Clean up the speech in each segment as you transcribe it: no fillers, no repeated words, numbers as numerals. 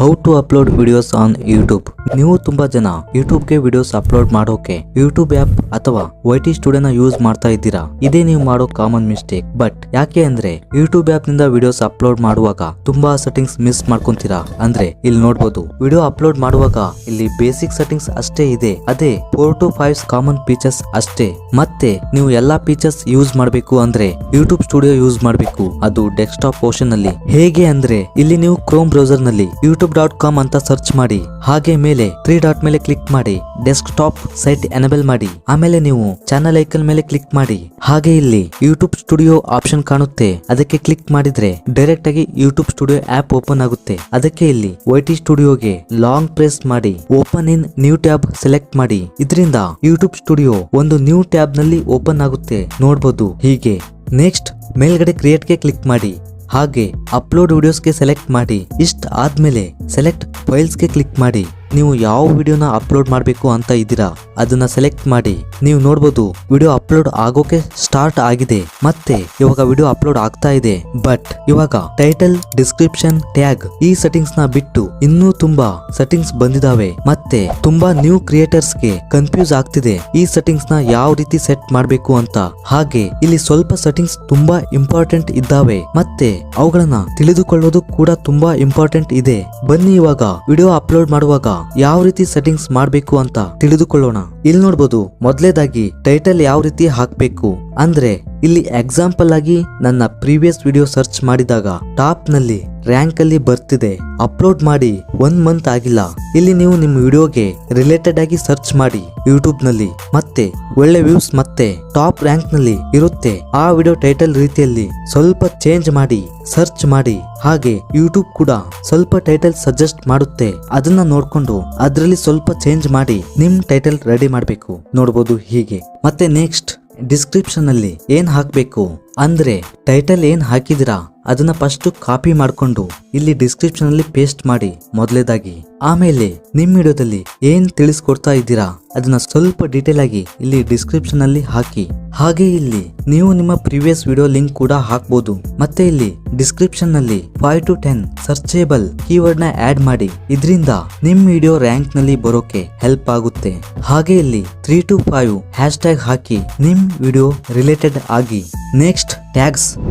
How to upload videos on YouTube. ನೀವು ತುಂಬಾ ಜನ ಯೂಟ್ಯೂಬ್ಗೆ ವಿಡಿಯೋಸ್ ಅಪ್ಲೋಡ್ ಮಾಡೋಕೆ ಯೂಟ್ಯೂಬ್ ಆಪ್ ಅಥವಾ YT ಸ್ಟುಡಿಯೋನ ಯೂಸ್ ಮಾಡ್ತಾ ಇದ್ದೀರಾ. ಇದೇ ನೀವು ಮಾಡೋ ಕಾಮನ್ ಮಿಸ್ಟೇಕ್. ಬಟ್ ಯಾಕೆ ಅಂದ್ರೆ ಯೂಟ್ಯೂಬ್ ಆಪ್ ನಿಂದ ವಿಡಿಯೋಸ್ ಅಪ್ಲೋಡ್ ಮಾಡುವಾಗ ತುಂಬಾ ಸೆಟ್ಟಿಂಗ್ಸ್ ಮಿಸ್ ಮಾಡ್ಕೊಂತೀರಾ. ಅಂದ್ರೆ ಇಲ್ಲಿ ನೋಡಬಹುದು, ವಿಡಿಯೋ ಅಪ್ಲೋಡ್ ಮಾಡುವಾಗ ಇಲ್ಲಿ ಬೇಸಿಕ್ ಸೆಟ್ಟಿಂಗ್ಸ್ ಅಷ್ಟೇ ಇದೆ. ಅದೇ 4 to 5 ಕಾಮನ್ ಫೀಚರ್ಸ್ ಅಷ್ಟೇ. ಮತ್ತೆ ನೀವು ಎಲ್ಲಾ ಫೀಚರ್ಸ್ ಯೂಸ್ ಮಾಡಬೇಕು ಅಂದ್ರೆ ಯೂಟ್ಯೂಬ್ ಸ್ಟುಡಿಯೋ ಯೂಸ್ ಮಾಡಬೇಕು, ಅದು ಡೆಸ್ಕ್ಟಾಪ್ ಪೋರ್ಷನ್ ಅಲ್ಲಿ. ಹೇಗೆ ಅಂದ್ರೆ ಇಲ್ಲಿ ನೀವು ಕ್ರೋಮ್ ಬ್ರೌಸರ್ ನಲ್ಲಿ youtube.com ಅಂತ ಸರ್ಚ್ ಮಾಡಿ, ಹಾಗೆ ಮೇಲೆ 3 ಡಾಟ್ ಮೇಲೆ ಕ್ಲಿಕ್ ಮಾಡಿ, ಡೆಸ್ಕ್ಟಾಪ್ ಸೈಟ್ ಎನೇಬಲ್ ಮಾಡಿ, ಆಮೇಲೆ ನೀವು ಚಾನಲ್ ಐಕನ್ ಮೇಲೆ ಕ್ಲಿಕ್ ಮಾಡಿ, ಹಾಗೆ ಇಲ್ಲಿ ಯೂಟ್ಯೂಬ್ ಸ್ಟುಡಿಯೋ ಆಪ್ಷನ್ ಕಾಣುತ್ತೆ, ಅದಕ್ಕೆ ಕ್ಲಿಕ್ ಮಾಡಿದ್ರೆ ಡೈರೆಕ್ಟ್ ಆಗಿ ಯೂಟ್ಯೂಬ್ ಸ್ಟುಡಿಯೋ ಆಪ್ ಓಪನ್ ಆಗುತ್ತೆ. ಅದಕ್ಕೆ ಇಲ್ಲಿ YT ಸ್ಟುಡಿಯೋಗೆ ಲಾಂಗ್ ಪ್ರೆಸ್ ಮಾಡಿ open in new tab select ಮಾಡಿ. ಇದರಿಂದ ಯೂಟ್ಯೂಬ್ ಸ್ಟುಡಿಯೋ ಒಂದು ನ್ಯೂ ಟ್ಯಾಬ್ ನಲ್ಲಿ ಓಪನ್ ಆಗುತ್ತೆ, ನೋಡಬಹುದು ಹೀಗೆ. ನೆಕ್ಸ್ಟ್ ಮೇಲ್ಗಡೆ ಕ್ರಿಯೇಟ್ ಗೆ ಕ್ಲಿಕ್ ಮಾಡಿ, ಹಾಗೆ ಅಪ್ಲೋಡ್ ವಿಡಿಯೋಸ್ಗೆ ಸೆಲೆಕ್ಟ್ ಮಾಡಿ. ಇಷ್ಟ ಆದ್ಮೇಲೆ ಸೆಲೆಕ್ಟ್ ಫೈಲ್ಸ್ ಗೆ ಕ್ಲಿಕ್ ಮಾಡಿ. ನೀವು ಯಾವ ವಿಡಿಯೋನ ಅಪ್ಲೋಡ್ ಮಾಡಬೇಕು ಅಂತ ಇದ್ದೀರಾ ಅದನ್ನ ಸೆಲೆಕ್ಟ್ ಮಾಡಿ. ನೀವು ನೋಡಬಹುದು ವಿಡಿಯೋ ಅಪ್ಲೋಡ್ ಆಗೋಕೆ ಸ್ಟಾರ್ಟ್ ಆಗಿದೆ, ಮತ್ತೆ ಇವಾಗ ವಿಡಿಯೋ ಅಪ್ಲೋಡ್ ಆಗ್ತಾ ಇದೆ. ಬಟ್ ಇವಾಗ ಟೈಟಲ್, ಡಿಸ್ಕ್ರಿಪ್ಷನ್, ಟ್ಯಾಗ್ ಈ ಸೆಟ್ಟಿಂಗ್ಸ್ ನ ಬಿಟ್ಟು ಇನ್ನೂ ತುಂಬಾ ಸೆಟ್ಟಿಂಗ್ಸ್ ಬಂದಿದಾವೆ. ಮತ್ತೆ ತುಂಬಾ ನ್ಯೂ ಕ್ರಿಯೇಟರ್ಸ್ ಗೆ ಕನ್ಫ್ಯೂಸ್ ಆಗ್ತಿದೆ ಈ ಸೆಟ್ಟಿಂಗ್ಸ್ ನ ಯಾವ ರೀತಿ ಸೆಟ್ ಮಾಡಬೇಕು ಅಂತ. ಹಾಗೆ ಇಲ್ಲಿ ಸ್ವಲ್ಪ ಸೆಟ್ಟಿಂಗ್ಸ್ ತುಂಬಾ ಇಂಪಾರ್ಟೆಂಟ್ ಇದ್ದಾವೆ, ಮತ್ತೆ ಅವುಗಳನ್ನ ತಿಳಿದುಕೊಳ್ಳೋದು ಕೂಡ ತುಂಬಾ ಇಂಪಾರ್ಟೆಂಟ್ ಇದೆ. ಬನ್ನಿ ಇವಾಗ ವಿಡಿಯೋ ಅಪ್ಲೋಡ್ ಮಾಡುವಾಗ ಯಾವ ರೀತಿ ಸೆಟ್ಟಿಂಗ್ಸ್ ಮಾಡಬೇಕು ಅಂತ ತಿಳಿದುಕೊಳ್ಳೋಣ. ಇಲ್ಲಿ ನೋಡಬಹುದು, ಮೊದಲೇದಾಗಿ ಟೈಟಲ್ ಯಾವ ರೀತಿ ಹಾಕಬೇಕು ಅಂದ್ರೆ ಇಲ್ಲಿ ಎಕ್ಸಾಂಪಲ್ ಆಗಿ ನನ್ನ ಪ್ರೀವಿಯಸ್ ವಿಡಿಯೋ ಸರ್ಚ್ ಮಾಡಿದಾಗ ಟಾಪ್ ನಲ್ಲಿ ರ್ಯಾಂಕ್ ಅಲ್ಲಿ ಬರ್ತಿದೆ. ಅಪ್ಲೋಡ್ ಮಾಡಿ 1 ಮಂತ್ ಆಗಿಲ್ಲ. ಇಲ್ಲಿ ನೀವು ನಿಮ್ಮ ವಿಡಿಯೋಗೆ ರಿಲೇಟೆಡ್ ಆಗಿ ಸರ್ಚ್ ಮಾಡಿ ಯೂಟ್ಯೂಬ್ ನಲ್ಲಿ, ಮತ್ತೆ ಒಳ್ಳೆ ವ್ಯೂಸ್ ಮತ್ತೆ ಟಾಪ್ ರ್ಯಾಂಕ್ ನಲ್ಲಿ ಇರುತ್ತೆ. ಆ ವಿಡಿಯೋ ಟೈಟಲ್ ರೀತಿಯಲ್ಲಿ ಸ್ವಲ್ಪ ಚೇಂಜ್ ಮಾಡಿ ಸರ್ಚ್ ಮಾಡಿ. ಹಾಗೆ ಯೂಟ್ಯೂಬ್ ಕೂಡ ಸ್ವಲ್ಪ ಟೈಟಲ್ ಸಜೆಸ್ಟ್ ಮಾಡುತ್ತೆ, ಅದನ್ನ ನೋಡ್ಕೊಂಡು ಅದರಲ್ಲಿ ಸ್ವಲ್ಪ ಚೇಂಜ್ ಮಾಡಿ ನಿಮ್ ಟೈಟಲ್ ರೆಡಿ ಮಾಡಬೇಕು, ನೋಡಬಹುದು ಹೀಗೆ. ಮತ್ತೆ ನೆಕ್ಸ್ಟ್ ಡಿಸ್ಕ್ರಿಪ್ಷನ್ ಅಲ್ಲಿ ಏನ್ ಹಾಕ್ಬೇಕು ಅಂದ್ರೆ ಟೈಟಲ್ ಏನ್ ಹಾಕಿದಿರಾ ಅದನ್ನ ಫಸ್ಟ್ ಕಾಪಿ ಮಾಡ್ಕೊಂಡು ಇಲ್ಲಿ ಡಿಸ್ಕ್ರಿಪ್ಷನ್ ಅಲ್ಲಿ ಪೇಸ್ಟ್ ಮಾಡಿ ಮೊದಲೇದಾಗಿ. ಆಮೇಲೆ ನಿಮ್ ವಿಡಿಯೋದಲ್ಲಿ ಏನ್ ತಿಳಿಸ್ಕೊಡ್ತಾ ಇದ್ದೀರಾ ಅದನ್ನ ಸ್ವಲ್ಪ ಡೀಟೇಲ್ ಆಗಿ ಇಲ್ಲಿ ಡಿಸ್ಕ್ರಿಪ್ಷನ್ ಅಲ್ಲಿ ಹಾಕಿ. ಹಾಗೆ ಇಲ್ಲಿ ನೀವು ನಿಮ್ಮ ಪ್ರೀವಿಯಸ್ ವಿಡಿಯೋ ಲಿಂಕ್ ಕೂಡ ಹಾಕ್ಬೋದು. ಮತ್ತೆ ಇಲ್ಲಿ ಡಿಸ್ಕ್ರಿಪ್ಷನ್ ನಲ್ಲಿ 5 to 10 ಸರ್ಚೇಬಲ್ ಕೀವರ್ಡ್ ನ ಆಡ್ ಮಾಡಿ. ಇದರಿಂದ ನಿಮ್ ವಿಡಿಯೋ ರ್ಯಾಂಕ್ ನಲ್ಲಿ ಬರೋಕೆ ಹೆಲ್ಪ್ ಆಗುತ್ತೆ. ಹಾಗೆ ಇಲ್ಲಿ 3 to 5 ಹ್ಯಾಶ್ ಟ್ಯಾಗ್ ಹಾಕಿ ನಿಮ್ ವಿಡಿಯೋ ರಿಲೇಟೆಡ್ ಆಗಿ. ನೆಕ್ಸ್ಟ್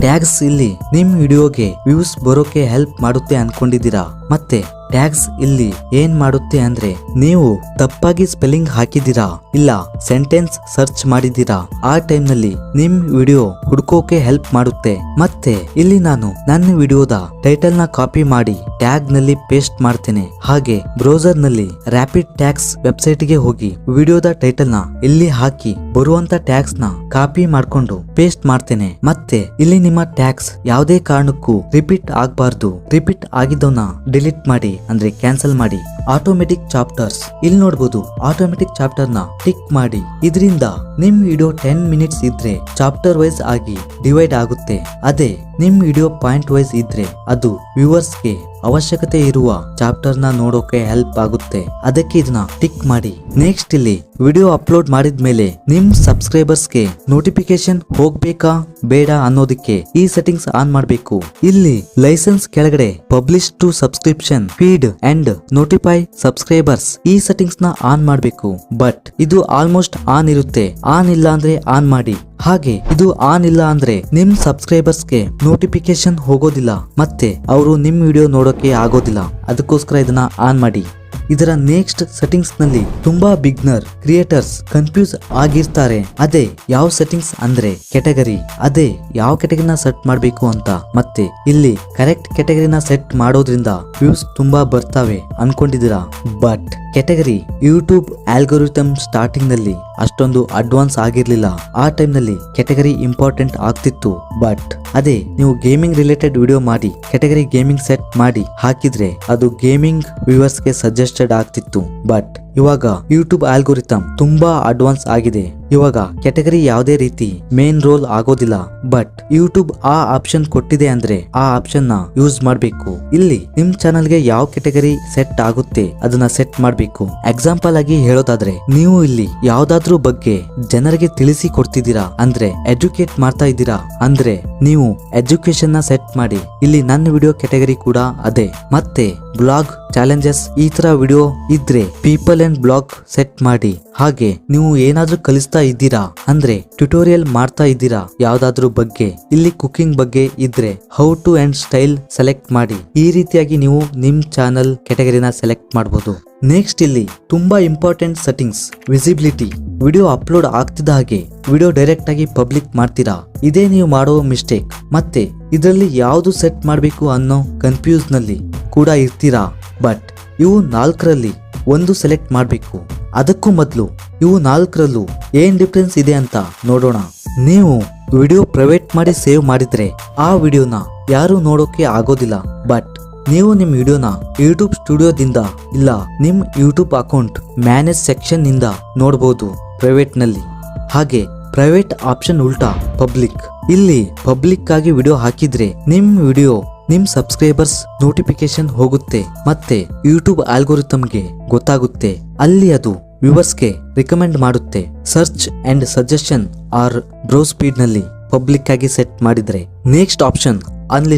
ಟ್ಯಾಗ್ಸ್ ಇಲ್ಲಿ ನಿಮ್ ವಿಡಿಯೋಗೆ ವ್ಯೂಸ್ ಬರೋಕೆ ಹೆಲ್ಪ್ ಮಾಡುತ್ತೆ ಅನ್ಕೊಂಡಿದ್ದೀರಾ. ಮತ್ತೆ ಟ್ಯಾಗ್ಸ್ ಇಲ್ಲಿ ಏನ್ ಮಾಡುತ್ತೆ ಅಂದ್ರೆ ನೀವು ತಪ್ಪಾಗಿ ಸ್ಪೆಲ್ಲಿಂಗ್ ಹಾಕಿದ್ದೀರಾ ಇಲ್ಲ ಸೆಂಟೆನ್ಸ್ ಸರ್ಚ್ ಮಾಡಿದ್ದೀರಾ, ಆ ಟೈಮ್ ನಲ್ಲಿ ನಿಮ್ ವಿಡಿಯೋ ಹುಡ್ಕೋಕೆ ಹೆಲ್ಪ್ ಮಾಡುತ್ತೆ. ಮತ್ತೆ ಇಲ್ಲಿ ನಾನು ನನ್ನ ವಿಡಿಯೋದ ಟೈಟಲ್ ನ ಕಾಪಿ ಮಾಡಿ ಟ್ಯಾಗ್ ನಲ್ಲಿ ಪೇಸ್ಟ್ ಮಾಡ್ತೇನೆ. ಹಾಗೆ ಬ್ರೌಸರ್ ನಲ್ಲಿ ರ್ಯಾಪಿಡ್ ಟ್ಯಾಗ್ಸ್ ವೆಬ್ಸೈಟ್ ಗೆ ಹೋಗಿ ವಿಡಿಯೋದ ಟೈಟಲ್ ನ ಇಲ್ಲಿ ಹಾಕಿ ಬರುವಂತ ಟ್ಯಾಗ್ಸ್ ನ ಕಾಪಿ ಮಾಡ್ಕೊಂಡು ಪೇಸ್ಟ್ ಮಾಡ್ತೇನೆ. ಮತ್ತೆ ಇಲ್ಲಿ ನಿಮ್ಮ ಟ್ಯಾಗ್ಸ್ ಯಾವುದೇ ಕಾರಣಕ್ಕೂ ರಿಪೀಟ್ ಆಗಬಾರ್ದು. ರಿಪೀಟ್ ಆಗಿದ್ದವನ್ನ ಡಿಲೀಟ್ ಮಾಡಿ ಅಂದ್ರೆ ಕ್ಯಾನ್ಸಲ್ ಮಾಡಿ. ಆಟೋಮೆಟಿಕ್ ಚಾಪ್ಟರ್ಸ್ ಇಲ್ಲಿ ನೋಡಬಹುದು, ಆಟೋಮೆಟಿಕ್ ಚಾಪ್ಟರ್ ನ ಟಿಕ್ ಮಾಡಿ. ಇದರಿಂದ ನಿಮ್ ವಿಡಿಯೋ 10 ಮಿನಿಟ್ಸ್ ಇದ್ರೆ ಚಾಪ್ಟರ್ ವೈಸ್ ಆಗಿ ಡಿವೈಡ್ ಆಗುತ್ತೆ. ಅದೇ ನಿಮ್ ವಿಡಿಯೋ ಪಾಯಿಂಟ್ ವೈಸ್ ಇದ್ರೆ ಅದು ವ್ಯೂವರ್ಸ್ ಗೆ ಅವಶ್ಯಕತೆ ಇರುವ ಚಾಪ್ಟರ್ ನ ನೋಡೋಕೆ ಹೆಲ್ಪ್ ಆಗುತ್ತೆ. ಅದಕ್ಕೆ ಇದನ್ನ ಟಿಕ್ ಮಾಡಿ. ನೆಕ್ಸ್ಟ್ ಇಲ್ಲಿ ವಿಡಿಯೋ ಅಪ್ಲೋಡ್ ಮಾಡಿದ್ಮೇಲೆ ನಿಮ್ ಸಬ್ಸ್ಕ್ರೈಬರ್ಸ್ ಗೆ ನೋಟಿಫಿಕೇಶನ್ ಹೋಗ್ಬೇಕಾ ಬೇಡ ಅನ್ನೋದಕ್ಕೆ ಈ ಸೆಟ್ಟಿಂಗ್ಸ್ ಆನ್ ಮಾಡಬೇಕು. ಇಲ್ಲಿ ಲೈಸೆನ್ಸ್ ಕೆಳಗಡೆ publish to subscription feed and notify subscribers ಈ ಸೆಟ್ಟಿಂಗ್ಸ್ ನ ಆನ್ ಮಾಡಬೇಕು. ಬಟ್ ಇದು ಆಲ್ಮೋಸ್ಟ್ ಆನ್ ಇರುತ್ತೆ, ಆನ್ ಇಲ್ಲ ಅಂದ್ರೆ ಆನ್ ಮಾಡಿ. ಹಾಗೆ ಇದು ಆನ್ ಇಲ್ಲ ಅಂದ್ರೆ ನಿಮ್ ಸಬ್ಸ್ಕ್ರೈಬರ್ಸ್ ಗೆ ನೋಟಿಫಿಕೇಶನ್ ಹೋಗೋದಿಲ್ಲ, ಮತ್ತೆ ಅವರು ನಿಮ್ ವಿಡಿಯೋ ನೋಡೋಕೆ ಆಗೋದಿಲ್ಲ. ಅದಕ್ಕೋಸ್ಕರ ಇದನ್ನ ಆನ್ ಮಾಡಿ. ಇದರ ನೆಕ್ಸ್ಟ್ ಸೆಟ್ಟಿಂಗ್ಸ್ ನಲ್ಲಿ ತುಂಬಾ ಬಿಗ್ನರ್ ಕ್ರಿಯೇಟರ್ಸ್ ಕನ್ಫ್ಯೂಸ್ ಆಗಿರ್ತಾರೆ. ಅದೇ ಯಾವ ಸೆಟ್ಟಿಂಗ್ಸ್ ಅಂದ್ರೆ ಕೆಟಗರಿ. ಅದೇ ಯಾವ ಕೆಟಗರಿನ ಸೆಟ್ ಮಾಡಬೇಕು ಅಂತ. ಮತ್ತೆ ಇಲ್ಲಿ ಕರೆಕ್ಟ್ ಕೆಟಗರಿನ ಸೆಟ್ ಮಾಡೋದ್ರಿಂದ ವ್ಯೂಸ್ ತುಂಬಾ ಬರ್ತವೆ ಅನ್ಕೊಂಡಿದ್ದೀರಾ. But category YouTube algorithm starting ನಲ್ಲಿ ಅಷ್ಟೊಂದು ಅಡ್ವಾನ್ಸ್ ಆಗಿರ್ಲಿಲ್ಲ. ಆ ಟೈಮ್ ನಲ್ಲಿ ಕೆಟಗರಿ ಇಂಪಾರ್ಟೆಂಟ್ ಆಗ್ತಿತ್ತು. ಬಟ್ ಅದೇ ನೀವು ಗೇಮಿಂಗ್ ರಿಲೇಟೆಡ್ ವಿಡಿಯೋ ಮಾಡಿ ಕೆಟಗರಿ ಗೇಮಿಂಗ್ ಸೆಟ್ ಮಾಡಿ ಹಾಕಿದ್ರೆ ಅದು ಗೇಮಿಂಗ್ ವ್ಯೂವರ್ಸ್ ಗೆ ಸಜೆಸ್ಟೆಡ್ ಆಗ್ತಿತ್ತು. ಬಟ್ ಇವಾಗ ಯೂಟ್ಯೂಬ್ ಆಲ್ಗೋರಿಥಮ್ ತುಂಬಾ ಅಡ್ವಾನ್ಸ್ ಆಗಿದೆ. ಇವಾಗ ಕೆಟಗರಿ ಯಾವುದೇ ರೀತಿ ಮೇನ್ ರೋಲ್ ಆಗೋದಿಲ್ಲ. ಬಟ್ ಯೂಟ್ಯೂಬ್ ಆ ಆಪ್ಷನ್ ಕೊಟ್ಟಿದೆ ಅಂದ್ರೆ ಆ ಆಪ್ಷನ್ ನ ಯೂಸ್ ಮಾಡಬೇಕು. ಇಲ್ಲಿ ನಿಮ್ ಚಾನಲ್ ಗೆ ಯಾವ ಕೆಟಗರಿ ಸೆಟ್ ಆಗುತ್ತೆ ಅದನ್ನ ಸೆಟ್ ಮಾಡಬೇಕು. ಎಕ್ಸಾಂಪಲ್ ಆಗಿ ಹೇಳೋದಾದ್ರೆ ನೀವು ಇಲ್ಲಿ ಯಾವ್ದಾದ್ರೂ ಬಗ್ಗೆ ಜನರಿಗೆ ತಿಳಿಸಿ ಕೊಡ್ತಿದ್ದೀರಾ ಅಂದ್ರೆ ಎಜುಕೇಟ್ ಮಾಡ್ತಾ ಇದ್ದೀರಾ ಅಂದ್ರೆ ನೀವು ಎಜುಕೇಶನ್ ನ ಸೆಟ್ ಮಾಡಿ. ಇಲ್ಲಿ ನನ್ನ ವಿಡಿಯೋ ಕೆಟಗರಿ ಕೂಡ ಅದೇ. ಮತ್ತೆ ಬ್ಲಾಗ್ ಚಾಲೆಂಜಸ್ ಈ ತರ ವಿಡಿಯೋ ಇದ್ರೆ ಪೀಪಲ್ ಅಂಡ್ ಬ್ಲಾಗ್ ಸೆಟ್ ಮಾಡಿ. ಹಾಗೆ ನೀವು ಏನಾದ್ರೂ ಕಲಿಸ್ತಾ ಇದ್ದೀರಾ ಅಂದ್ರೆ ಟ್ಯುಟೋರಿಯಲ್ ಮಾಡ್ತಾ ಇದ್ದೀರಾ ಯಾವ್ದಾದ್ರು ಬಗ್ಗೆ, ಇಲ್ಲಿ ಕುಕಿಂಗ್ ಬಗ್ಗೆ ಇದ್ರೆ how to and style select ಮಾಡಿ. ಈ ರೀತಿಯಾಗಿ ನೀವು ನಿಮ್ ಚಾನಲ್ ಕೆಟಗರಿನ ಸೆಲೆಕ್ಟ್ ಮಾಡಬಹುದು. ನೆಕ್ಸ್ಟ್ ಇಲ್ಲಿ ತುಂಬಾ important settings, visibility. Video upload ಆಗ್ತಿದ್ದ ಹಾಗೆ ವಿಡಿಯೋ ಡೈರೆಕ್ಟ್ ಆಗಿ ಪಬ್ಲಿಕ್ ಮಾಡ್ತೀರಾ, ಇದೇ ನೀವು ಮಾಡೋ ಮಿಸ್ಟೇಕ್. ಮತ್ತೆ ಇದರಲ್ಲಿ ಯಾವ್ದು ಸೆಟ್ ಮಾಡಬೇಕು ಅನ್ನೋ ಕನ್ಫ್ಯೂಸ್ ನಲ್ಲಿ ಕೂಡ ಇರ್ತೀರಾ. ಬಟ್ ಇವು 4ರಲ್ಲಿ ಒಂದು ಸೆಲೆಕ್ಟ್ ಮಾಡಬೇಕು. ಅದಕ್ಕೂ ಮೊದಲು ಇವು 4ರಲ್ಲೂ ಏನ್ ಡಿಫ್ರೆನ್ಸ್ ಇದೆ ಅಂತ ನೋಡೋಣ. ನೀವು ವಿಡಿಯೋ ಪ್ರೈವೇಟ್ ಮಾಡಿ ಸೇವ್ ಮಾಡಿದ್ರೆ ಆ ವಿಡಿಯೋನ ಯಾರು ನೋಡೋಕೆ ಆಗೋದಿಲ್ಲ. ಬಟ್ ನೀವು ನಿಮ್ ವಿಡಿಯೋನ ಯೂಟ್ಯೂಬ್ ಸ್ಟುಡಿಯೋದಿಂದ ಇಲ್ಲ ನಿಮ್ ಯೂಟ್ಯೂಬ್ ಅಕೌಂಟ್ ಮ್ಯಾನೇಜ್ ಸೆಕ್ಷನ್ ನಿಂದ ನೋಡಬಹುದು ಪ್ರೈವೇಟ್ ನಲ್ಲಿ. ಹಾಗೆ ಪ್ರೈವೇಟ್ ಆಪ್ಷನ್ ಉಲ್ಟಾ ಪಬ್ಲಿಕ್. ಇಲ್ಲಿ ಪಬ್ಲಿಕ್ ಆಗಿ ವಿಡಿಯೋ ಹಾಕಿದ್ರೆ ನಿಮ್ ವಿಡಿಯೋ ನಿಮ್ ಸಬ್ಸ್ಕ್ರೈಬರ್ಸ್ ನೋಟಿಫಿಕೇಶನ್ ಹೋಗುತ್ತೆ ಮತ್ತೆ ಯೂಟ್ಯೂಬ್ ಆಲ್ಗೋರಿಥಮ್ಗೆ ಗೊತ್ತಾಗುತ್ತೆ. ಅಲ್ಲಿ ಅದು ವ್ಯೂವರ್ಸ್ಗೆ ರಿಕಮೆಂಡ್ ಮಾಡುತ್ತೆ. Search and suggestion are browse feed ನಲ್ಲಿ ಪಬ್ಲಿಕ್ ಆಗಿ ಸೆಟ್ ಮಾಡಿದ್ರೆ. ನೆಕ್ಸ್ಟ್ ಆಪ್ಷನ್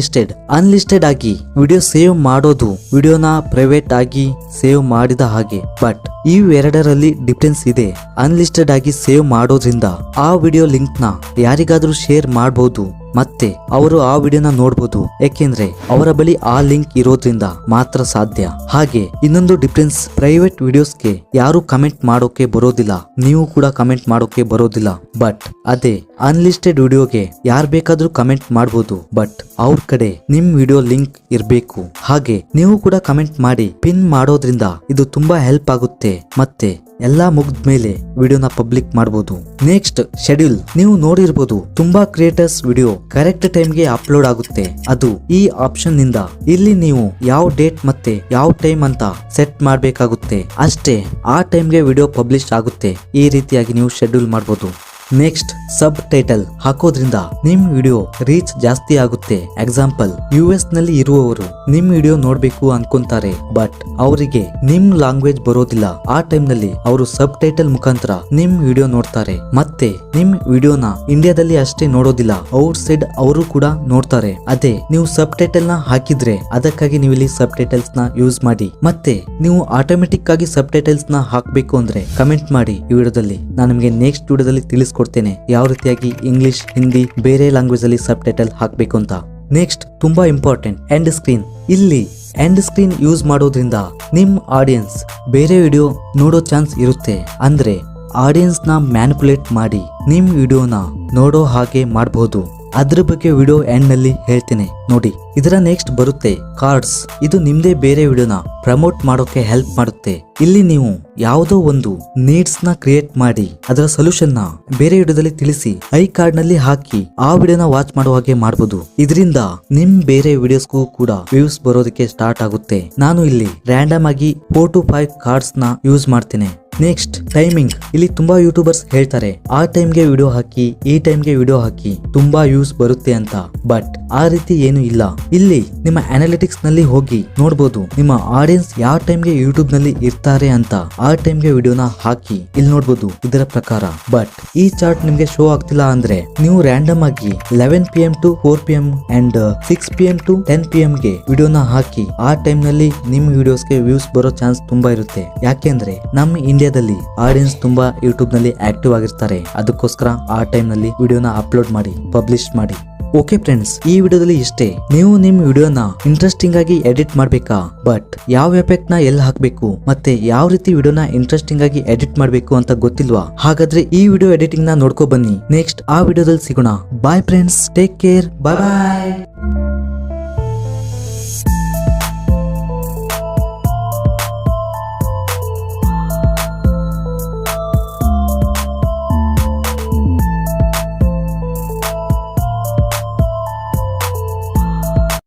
ಅನ್ಲಿಸ್ಟೆಡ್ ಆಗಿ ವಿಡಿಯೋ ಸೇವ್ ಮಾಡೋದು ವಿಡಿಯೋನ ಪ್ರೈವೇಟ್ ಆಗಿ ಸೇವ್ ಮಾಡಿದ ಹಾಗೆ. ಬಟ್ ಈ ಎರಡರಲ್ಲಿ ಡಿಫ್ರೆನ್ಸ್ ಇದೆ. ಅನ್ಲಿಸ್ಟೆಡ್ ಆಗಿ ಸೇವ್ ಮಾಡೋದ್ರಿಂದ ಆ ವಿಡಿಯೋ ಲಿಂಕ್ ನ ಯಾರಿಗಾದ್ರೂ ಶೇರ್ ಮಾಡಬಹುದು ಮತ್ತೆ ಅವರು ಆ ವಿಡಿಯೋನ ನೋಡಬಹುದು, ಯಾಕೆಂದ್ರೆ ಅವರ ಬಳಿ ಆ ಲಿಂಕ್ ಇರೋದ್ರಿಂದ ಮಾತ್ರ ಸಾಧ್ಯ. ಹಾಗೆ ಇನ್ನೊಂದು ಡಿಫ್ರೆನ್ಸ್, ಪ್ರೈವೇಟ್ ವಿಡಿಯೋಸ್ಗೆ ಯಾರು ಕಮೆಂಟ್ ಮಾಡೋಕೆ ಬರೋದಿಲ್ಲ, ನೀವು ಕೂಡ ಕಮೆಂಟ್ ಮಾಡೋಕೆ ಬರೋದಿಲ್ಲ. ಬಟ್ ಅದೇ ಅನ್ಲಿಸ್ಟೆಡ್ ವಿಡಿಯೋಗೆ ಯಾರು ಬೇಕಾದ್ರೂ ಕಮೆಂಟ್ ಮಾಡಬಹುದು, ಬಟ್ ಅವ್ರ ಕಡೆ ನಿಮ್ ವಿಡಿಯೋ ಲಿಂಕ್ ಇರ್ಬೇಕು. ಹಾಗೆ ನೀವು ಕೂಡ ಕಮೆಂಟ್ ಮಾಡಿ ಪಿನ್ ಮಾಡೋದ್ರಿಂದ ಇದು ತುಂಬಾ ಹೆಲ್ಪ್ ಆಗುತ್ತೆ ಮತ್ತೆ ಎಲ್ಲಾ ಮುಗ್ದ್ಮೇಲೆ ವಿಡಿಯೋನ ಪಬ್ಲಿಕ್ ಮಾಡಬಹುದು. Next schedule. ನೀವು ನೋಡಿರ್ಬೋದು ತುಂಬಾ ಕ್ರಿಯೇಟರ್ಸ್ ವಿಡಿಯೋ ಕರೆಕ್ಟ್ ಟೈಮ್ಗೆ ಅಪ್ಲೋಡ್ ಆಗುತ್ತೆ, ಅದು ಈ ಆಪ್ಷನ್ ನಿಂದ. ಇಲ್ಲಿ ನೀವು ಯಾವ ಡೇಟ್ ಮತ್ತೆ ಯಾವ ಟೈಮ್ ಅಂತ ಸೆಟ್ ಮಾಡಬೇಕಾಗುತ್ತೆ, ಅಷ್ಟೇ ಆ ಟೈಮ್ಗೆ ವಿಡಿಯೋ ಪಬ್ಲಿಷ್ ಆಗುತ್ತೆ. ಈ ರೀತಿಯಾಗಿ ನೀವು ಶೆಡ್ಯೂಲ್ ಮಾಡಬಹುದು. ನೆಕ್ಸ್ಟ್ ಸಬ್ ಟೈಟಲ್ ಹಾಕೋದ್ರಿಂದ ನಿಮ್ ವಿಡಿಯೋ ರೀಚ್ ಜಾಸ್ತಿ ಆಗುತ್ತೆ. ಎಕ್ಸಾಂಪಲ್, US ನಲ್ಲಿ ಇರುವವರು ನಿಮ್ ವಿಡಿಯೋ ನೋಡ್ಬೇಕು ಅನ್ಕೊಂತಾರೆ, ಬಟ್ ಅವರಿಗೆ ನಿಮ್ ಲ್ಯಾಂಗ್ವೇಜ್ ಬರೋದಿಲ್ಲ. ಆ ಟೈಮ್ ನಲ್ಲಿ ಅವರು ಸಬ್ ಟೈಟಲ್ ಮುಖಾಂತರ ನಿಮ್ ವಿಡಿಯೋ ನೋಡ್ತಾರೆ. ಮತ್ತೆ ನಿಮ್ ವಿಡಿಯೋನ ಇಂಡಿಯಾದಲ್ಲಿ ಅಷ್ಟೇ ನೋಡೋದಿಲ್ಲ, ಔಟ್ ಸೈಡ್ ಅವರು ಕೂಡ ನೋಡ್ತಾರೆ. ಅದೇ ನೀವು ಸಬ್ ಟೈಟಲ್ ನ ಹಾಕಿದ್ರೆ ಅದಕ್ಕಾಗಿ ನೀವು ಇಲ್ಲಿ ಸಬ್ ಟೈಟಲ್ಸ್ ನ ಯೂಸ್ ಮಾಡಿ. ಮತ್ತೆ ನೀವು ಆಟೋಮೆಟಿಕ್ ಆಗಿ ಸಬ್ ಟೈಟಲ್ಸ್ ನ ಹಾಕ್ಬೇಕು ಅಂದ್ರೆ ಕಮೆಂಟ್ ಮಾಡಿ ಈ ವಿಡಿಯೋದಲ್ಲಿ. ನಾನು ನಿಮಗೆ ನೆಕ್ಸ್ಟ್ ವಿಡಿಯೋದಲ್ಲಿ ತಿಳಿಸ್ಕೊಡ್ತೇನೆ ಯಾವ ರೀತಿಯಾಗಿ ಇಂಗ್ಲಿಷ್, ಹಿಂದಿ, ಬೇರೆ ಲ್ಯಾಂಗ್ವೇಜ್ ಅಲ್ಲಿ ಸಬ್ ಟೈಟಲ್ ಹಾಕ್ಬೇಕು ಅಂತ. ನೆಕ್ಸ್ಟ್ ತುಂಬಾ ಇಂಪಾರ್ಟೆಂಟ್, ಎಂಡ್ ಸ್ಕ್ರೀನ್. ಇಲ್ಲಿ ಎಂಡ್ ಸ್ಕ್ರೀನ್ ಯೂಸ್ ಮಾಡೋದ್ರಿಂದ ನಿಮ್ ಆಡಿಯನ್ಸ್ ಬೇರೆ ವಿಡಿಯೋ ನೋಡೋ ಚಾನ್ಸ್ ಇರುತ್ತೆ. ಅಂದ್ರೆ ಆಡಿಯನ್ಸ್ ನ ಮ್ಯಾನಿಪುಲೇಟ್ ಮಾಡಿ ನಿಮ್ ವಿಡಿಯೋನ ನೋಡೋ ಹಾಗೆ ಮಾಡಬಹುದು. ಅದ್ರ ಬಗ್ಗೆ ವಿಡಿಯೋ ಎಂಡ್ ನಲ್ಲಿ ಹೇಳ್ತೇನೆ ನೋಡಿ. ಇದರ ನೆಕ್ಸ್ಟ್ ಬರುತ್ತೆ ಕಾರ್ಡ್ಸ್. ಇದು ನಿಮ್ದೇ ಬೇರೆ ವಿಡಿಯೋನ ಪ್ರಮೋಟ್ ಮಾಡೋಕೆ ಹೆಲ್ಪ್ ಮಾಡುತ್ತೆ. ಇಲ್ಲಿ ನೀವು ಯಾವುದೋ ಒಂದು ನೀಡ್ಸ್ ನ ಕ್ರಿಯೇಟ್ ಮಾಡಿ ಅದರ ಸೊಲ್ಯೂಷನ್ ನ ಬೇರೆ ವಿಡಿಯೋದಲ್ಲಿ ತಿಳಿಸಿ ಐ ಕಾರ್ಡ್ ನಲ್ಲಿ ಹಾಕಿ ಆ ವಿಡಿಯೋನ ವಾಚ್ ಮಾಡೋ ಹಾಗೆ ಮಾಡಬಹುದು. ಇದರಿಂದ ನಿಮ್ ಬೇರೆ ವಿಡಿಯೋಸ್ಗೂ ಕೂಡ ವ್ಯೂಸ್ ಬರೋದಕ್ಕೆ ಸ್ಟಾರ್ಟ್ ಆಗುತ್ತೆ. ನಾನು ಇಲ್ಲಿ ರ್ಯಾಂಡಮ್ ಆಗಿ 4 to 5 ಕಾರ್ಡ್ಸ್ ನ ಯೂಸ್ ಮಾಡ್ತೇನೆ. Next timing. ಇಲ್ಲಿ ತುಂಬಾ ಯೂಟ್ಯೂಬರ್ಸ್ ಹೇಳ್ತಾರೆ ಆ ಟೈಮ್ಗೆ ವಿಡಿಯೋ ಹಾಕಿ, ಈ ಟೈಮ್ಗೆ ವಿಡಿಯೋ ಹಾಕಿ ತುಂಬಾ ವ್ಯೂಸ್ ಬರುತ್ತೆ ಅಂತ. ಬಟ್ ಆ ರೀತಿ ಏನು ಇಲ್ಲ. ಇಲ್ಲಿ ನಿಮ್ಮ ಅನಾಲಿಟಿಕ್ಸ್ ನಲ್ಲಿ ಹೋಗಿ ನೋಡಬಹುದು ನಿಮ್ಮ ಆಡಿಯನ್ಸ್ ಯಾವ ಟೈಮ್ಗೆ ಯೂಟ್ಯೂಬ್ ನಲ್ಲಿ ಇರ್ತಾರೆ ಅಂತ. ಆ ಟೈಮ್ಗೆ ವಿಡಿಯೋನ ಹಾಕಿ ಇಲ್ಲಿ ನೋಡಬಹುದು ಇದರ ಪ್ರಕಾರ. ಬಟ್ ಈ ಚಾರ್ಟ್ ನಿಮ್ಗೆ ಶೋ ಆಗ್ತಿಲ್ಲ ಅಂದ್ರೆ ನೀವು ರ್ಯಾಂಡಮ್ ಆಗಿ 11 PM to 4 PM and 6 PM to 10 PM ಗೆ ವಿಡಿಯೋನ ಹಾಕಿ ಆ ಟೈಮ್ ನಲ್ಲಿ ನಿಮ್ ವಿಡಿಯೋಸ್ಗೆ ವ್ಯೂಸ್ ಬರೋ ಚಾನ್ಸ್ ತುಂಬಾ ಇರುತ್ತೆ. ಯಾಕೆಂದ್ರೆ ನಮ್ಮ ಇಂಡಿಯಾದಲ್ಲಿ ಆಡಿಯನ್ಸ್ ತುಂಬಾ ಯೂಟ್ಯೂಬ್ ನಲ್ಲಿ ಆಕ್ಟಿವ್ ಆಗಿರ್ತಾರೆ. ಅದಕ್ಕೋಸ್ಕರ ಆ ಟೈಮ್ ನಲ್ಲಿ ವಿಡಿಯೋನ ಅಪ್ಲೋಡ್ ಮಾಡಿ ಪಬ್ಲಿಷ್ ಮಾಡಿ. ಓಕೆ ಫ್ರೆಂಡ್ಸ್, ಈ ವಿಡಿಯೋದಲ್ಲಿ ಇಷ್ಟೇ. ನೀವು ನಿಮ್ ವಿಡಿಯೋನ ಇಂಟ್ರೆಸ್ಟಿಂಗ್ ಆಗಿ ಎಡಿಟ್ ಮಾಡ್ಬೇಕಾ, ಬಟ್ ಯಾವ ಎಫೆಕ್ಟ್ ನ ಎಲ್ಲಿ ಹಾಕ್ಬೇಕು ಮತ್ತೆ ಯಾವ ರೀತಿ ವಿಡಿಯೋನ ಇಂಟ್ರೆಸ್ಟಿಂಗ್ ಆಗಿ ಎಡಿಟ್ ಮಾಡ್ಬೇಕು ಅಂತ ಗೊತ್ತಿಲ್ವಾ? ಹಾಗಾದ್ರೆ ಈ ವಿಡಿಯೋ ಎಡಿಟಿಂಗ್ ನ ನೋಡ್ಕೊ ಬನ್ನಿ. ನೆಕ್ಸ್ಟ್ ಆ ವಿಡಿಯೋದಲ್ಲಿ ಸಿಗೋಣ. ಬಾಯ್ ಫ್ರೆಂಡ್ಸ್, ಟೇಕ್ ಕೇರ್, ಬಾಯ್ ಬಾಯ್.